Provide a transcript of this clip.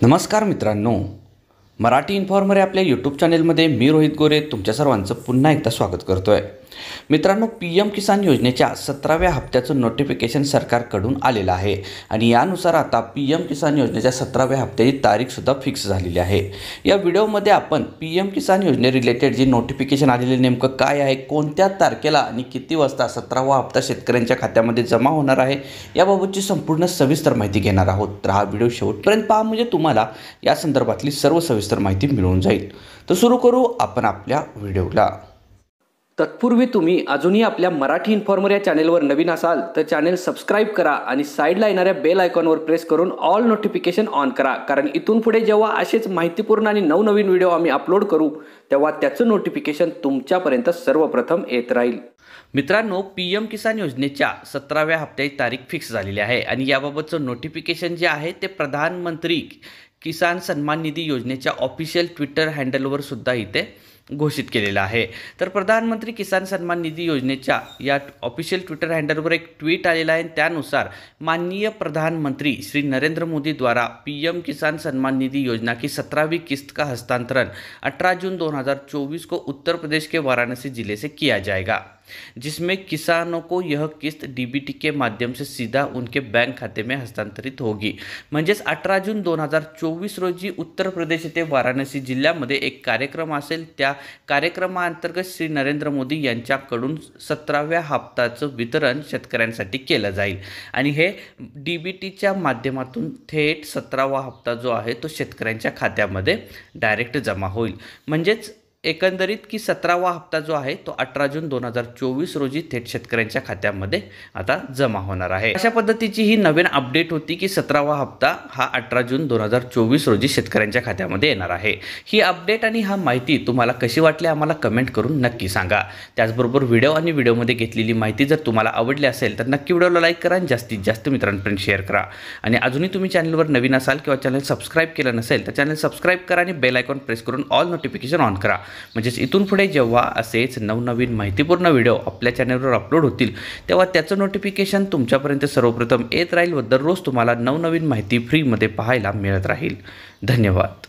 नमस्कार मित्रांनो, मराठी इन्फॉर्मर या आपल्या यूट्यूब चॅनलमध्ये मी रोहित गोरे तुमच्या सर्वांचं पुन्हा एकदा स्वागत करतो आहे. मित्रांनो, PM किसान योजनेच्या 17व्या हप्त्याचं नोटिफिकेशन सरकारकडून आलेलं आहे आणि यानुसार आता PM किसान योजनेच्या 17व्या हप्त्याची तारीखसुद्धा फिक्स झालेली आहे. या व्हिडिओमध्ये आपण PM किसान योजने रिलेटेड जे नोटिफिकेशन आलेले नेमकं काय आहे, कोणत्या तारखेला आणि किती वाजता 17वा हप्ता शेतकऱ्यांच्या खात्यामध्ये जमा होणार आहे याबाबतची संपूर्ण सविस्तर माहिती घेणार आहोत. तर हा व्हिडिओ शेवटपर्यंत पहा, म्हणजे तुम्हाला या संदर्भातली सर्व सविस्तर माहिती मिळून जाईल. तर सुरू करू आपण आपल्या व्हिडिओला. तत्पूर्वी तुम्ही अजूनही आपल्या मराठी इन्फॉर्मर या चॅनेलवर नवीन असाल तर चॅनेल सबस्क्राईब करा आणि साईडला येणाऱ्या बेल आयकॉनवर प्रेस करून ऑल नोटिफिकेशन ऑन करा, कारण इथून पुढे जेव्हा असेच माहितीपूर्ण आणि नवनवीन व्हिडिओ आम्ही अपलोड करू तेव्हा त्याचं नोटिफिकेशन तुमच्यापर्यंत सर्वप्रथम येत राहील. मित्रांनो, PM किसान योजनेच्या 17व्या हप्त्याची तारीख फिक्स झालेली आहे आणि याबाबतचं नोटिफिकेशन जे आहे ते प्रधानमंत्री किसान सन्मान निधी योजनेच्या ऑफिशियल ट्विटर हँडलवर सुद्धा इथे घोषित केलेलं आहे. तर प्रधानमंत्री किसान सन्मान निधी योजनेच्या या ऑफिशियल ट्विटर हँडलवर एक ट्विट आलेला आहे. त्यानुसार माननीय प्रधानमंत्री श्री नरेंद्र मोदी द्वारा PM किसान सन्मान निधि योजना की 17वीं किस्त का हस्तांतरण 18 जून 2024 को उत्तर प्रदेश के वाराणसी जिले से किया जाएगा, जिसमें किसानों को यह किस्त DBT के माध्यम से सीधा उनके बैंक खाते में हस्तांतरित होगी. म्हणजेच 18 जून 2024 रोजी उत्तर प्रदेश येथे वाराणसी जिल्ह्यामध्ये एक कार्यक्रम असेल. त्या कार्यक्रमाअंतर्गत श्री नरेंद्र मोदी यांच्याकडून 17व्या हप्त्याचं वितरण शेतकऱ्यांसाठी केलं जाईल आणि हे DBTच्या माध्यमातून थेट 17वा हप्ता जो आहे तो शेतकऱ्यांच्या खात्यामध्ये डायरेक्ट जमा होईल. म्हणजेच एकंदरीत की 17वा हप्ता जो आहे तो 18 जून 2024 रोजी थेट शेतकऱ्यांच्या खात्यामध्ये आता जमा होणार आहे. अशा पद्धतीची ही नवीन अपडेट होती की 17वा हप्ता हा 18 जून 2024 रोजी शेतकऱ्यांच्या खात्यामध्ये येणार आहे. ही अपडेट आणि हा माहिती तुम्हाला कशी वाटली आम्हाला कमेंट करून नक्की सांगा. त्याचबरोबर व्हिडिओ आणि व्हिडिओमध्ये घेतलेली माहिती जर तुम्हाला आवडली असेल तर नक्की व्हिडिओला लाईक करा आणि जास्तीत जास्त मित्रांपर्यंत शेअर करा. आणि अजूनही तुम्ही चॅनलवर नवीन असाल किंवा चॅनल सबस्क्राईब केलं नसेल तर चॅनल सबस्क्राईब करा आणि बेल आयकॉन प्रेस करून ऑल नोटिफिकेशन ऑन करा. म्हणजेच इथून पुढे जेव्हा असेच नवनवीन माहितीपूर्ण व्हिडिओ आपल्या चॅनलवर अपलोड होतील तेव्हा त्याचं नोटिफिकेशन तुमच्यापर्यंत सर्वप्रथम येत राहील व दररोज तुम्हाला नवनवीन माहिती फ्रीमध्ये पाहायला मिळत राहील. धन्यवाद.